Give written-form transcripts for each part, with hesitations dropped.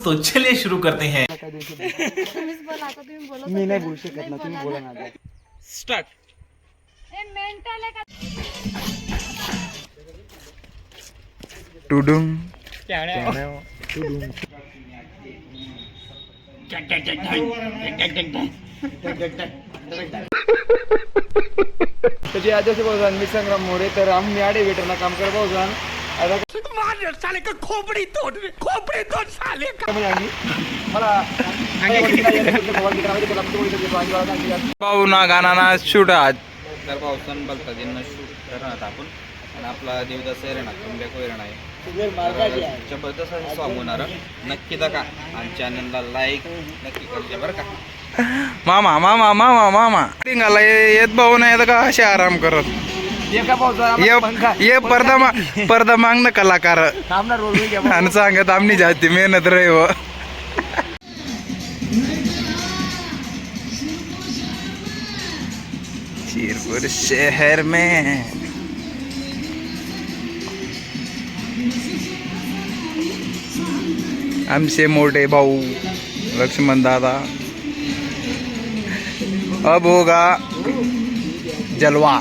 तो चलिए शुरू करते हैं। तुम्हीच बोला आता, तुम्ही बोलत मी होते नाही ना. बोलू शकत ना, तुम्ही बोला ना आता. स्टार्ट। ए, मेंटल आहे का? टुडुंग त्याचे आदिवासी भाऊजान मी संग्राम मोरे. तर आम्ही आडे वेटरना काम करत भाऊजान. आता खोपडी तोड साले मला भाऊ ना गाणं ना शूट आज तर पावसान बोलतात यांना शूट करणार आपण आणि आपला देवदास आहे कमबॅक वगैरे नाही जबरदस्त असं सॉन्ग होणार नक्की बघा आणि चॅनलला लाईक नक्की करते बरं का. मामा मामा मामा मामा टिंगाला येत भाऊ नाही का असे आराम करत एका भाऊजान ये पर्दा मागणं कलाकार आमना रोल घ्या आणि सांगत आमनी जास्ती मेहनत रही हो. शिरपुर शहर में हमसे मोटे भाऊ लक्ष्मण दादा अब होगा जलवा.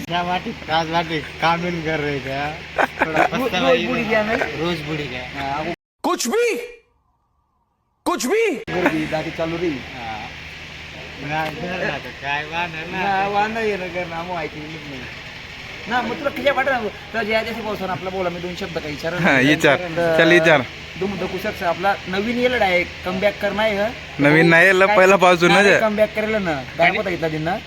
क्या वाटी काज वाटी कामिन कर रहे क्या थोड़ा पत्ता रोज बुडी घ्या नाही रोज बुढ़ी गया कुछ भी गर्दी दाटी चालू रे ना काय ना वांदा येणं करणं आम्ही ऐकलेलीच नाही ना. मग तुला किती वाटत तर जे आदिवासी भाऊजान आपला बोला मी दोन शब्द काही विचार चल विचार कुसक आपला नवीन येलं डायरेक्ट कमबॅक करणार आहे नवीन नाही पहिला पासून कमबॅक करेल ना दाखवता घेतला त्यांना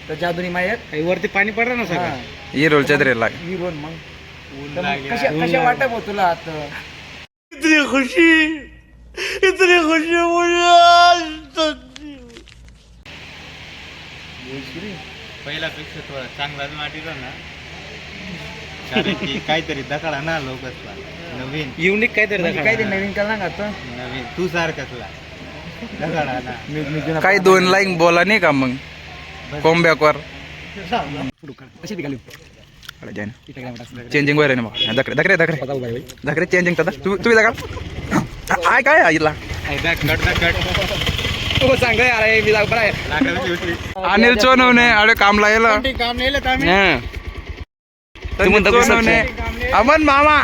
तर जादुनी मायक वरती पाणी पडलं ना सगळं ही रोलच्या तरी लाग विरोध मग तर मग कशा वाटत हो तुला आता पहिल्यापेक्षा थोडा चांगलाच वाटीला ना कारण की काहीतरी दकाळा ना लोकसला नवीन युनिक काहीतरी म्हणजे काय ते नवीन करणार का आता नवीन तू सारखंचला दकाळा ना काही 2 लाईन बोला नाही का मग कॉमबॅक वर कशी घालू चेंजिंग वर आहे ना दखरे चेंजिंग तर तुम्ही जागा आय काय आईला हो सांग अरे मी जाऊ बरं अनिल सोनवणे अरे कामला येला काम नाही सोनवणे अमन मामा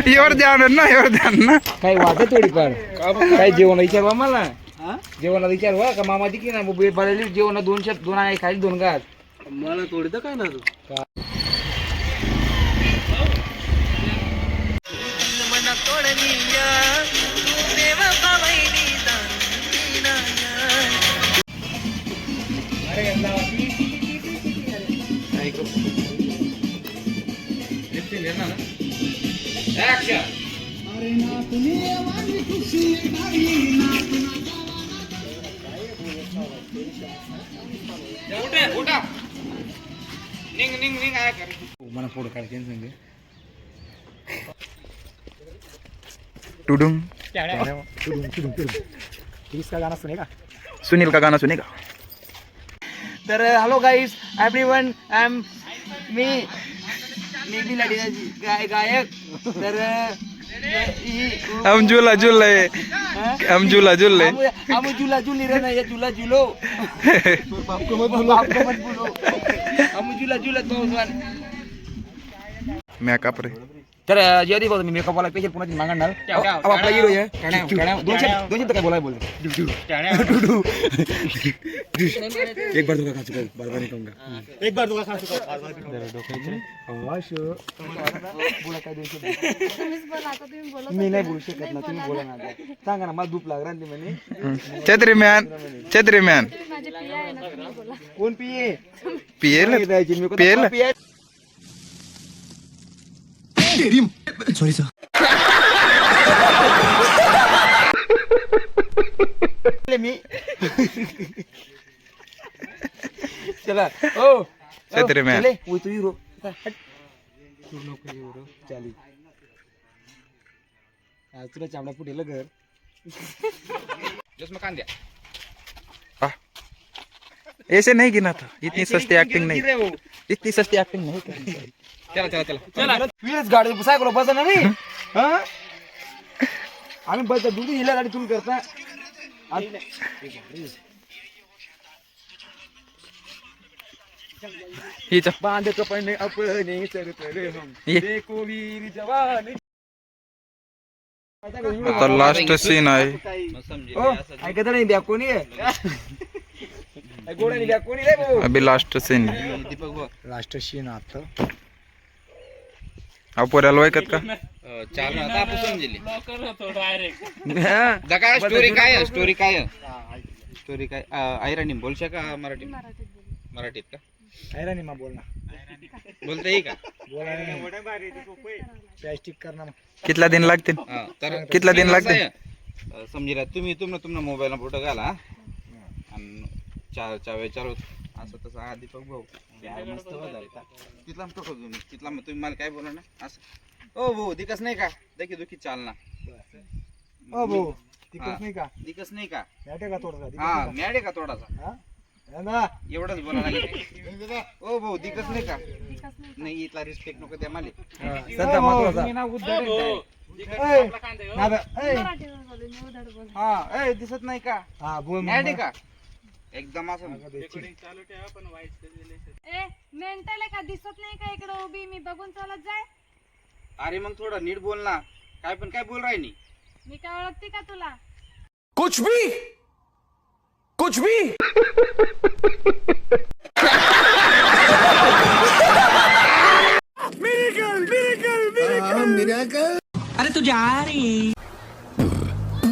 एवढं ध्यान ना एवढं ध्यान ना काही वाटत थोडीफार काही जेवण विचारवा मला जेवणाला विचारवा का मामा ती की ना बरेली जेवण 2 आहे खाली 2 घात मला थोडी तर काय ना तू मला फोटो काढायचे सांगे टुडुंग इसका गाना सुनेगा सुनील का गाना सुनेगा. तर hello guys everyone I am मी भी गायक तर हम झूला झूल रहे हम झूला झूल रहे हम झूला झूल रहे ना ये झूला झूलो आपको मत बोलो हम झूला झूलत भाऊजान मेकअप रे. तर जयदीप भाऊ मी मेकअप वाला पेशल पुन्हा मागणार अब आपला हिरो आहे दोन शब्द काय बोलाय बोलतो एक बार तुका खाचू काय बार नाही कहूंगा एक बार तुला सांगतो बोला काय दोन शब्द तुम्हीच बोला आता, तुम्ही बोलत मी नाही बोलू शकत ना, तुम्ही बोला ना आता. सांगा ना मला धूप लागला ना म्हणे छत्री मॅन तुम्ही माझे पिया आहे ना, तुम्ही बोला. कोण पिये पिएल पिये पिएल मी चला ओ छत्री मॅन चले वो तू हिरो तू नको हिरो चाली आज तुला चामडा फुटेल घर जसं कांद्या ऐसे नहीं गिना था, इतनी सस्ती एक्टिंग नहीं. इतनी सस्ती ऍक्टिंग नहीं करनी। चला चला चला प्लीज गाडी सायकल बसा ना नाही हा आम्ही बस दुधी हिला गाडी तुम्ही करता ही चल बांध कपडे अपने चरतले हम ये. देखो वीर जवान आता लास्ट सीन आहे मग समजेल ओ हे असं ऐकत नाही द्या कोणी गोड्याने द्या कोणी रे भाऊ अभी लास्ट सीन दीपक भाऊ लास्ट शीन आता अपोऱ्याला ऐकत का चार ना आता आपण समजेल दका स्टोरी काय आहे स्टोरी काय आहे स्टोरी काय आयराणी बोल शका मराठी मराठीत का ऐरा नाही मा बोलना बोलता येईल का प्लॅस्टिक करणार कितला दिन लागतील हा, तर कितला दिन लागते समजेल तुम्ही तुमनं मोबाईलला फोटो घाला आणि चार विचारू असं तसं हा दीपक भाऊ यार मस्त बदलता तिथला फोटो घेऊन तिथला मग तुम्ही मला काय बोला ना असं ओ भाऊ दिकस नाही का देखी दुखी चालना ओ भाऊ तिकट नाही का दिकस नाही का मॅटे का थोडा हा मॅडे का थोडासा हा ना एवढंच बोला लागेल ओ भाऊ दिकस नाही का नाही इथला रिस्पेक्ट नको द्या मला सध्या महत्वाचा मराठीवर बोलू मी उधड बोल हा ए दिसत नाही का हा बोल मॅडे का एकदम असं ए मेंटल आहे का दिसत नाही का इकडे उभी मी बघून चालत जाय अरे मग थोडं नीट बोल ना काय पण काय बोल राही मी काय ओळखते का तुला कुछ भी अरे तू जा रही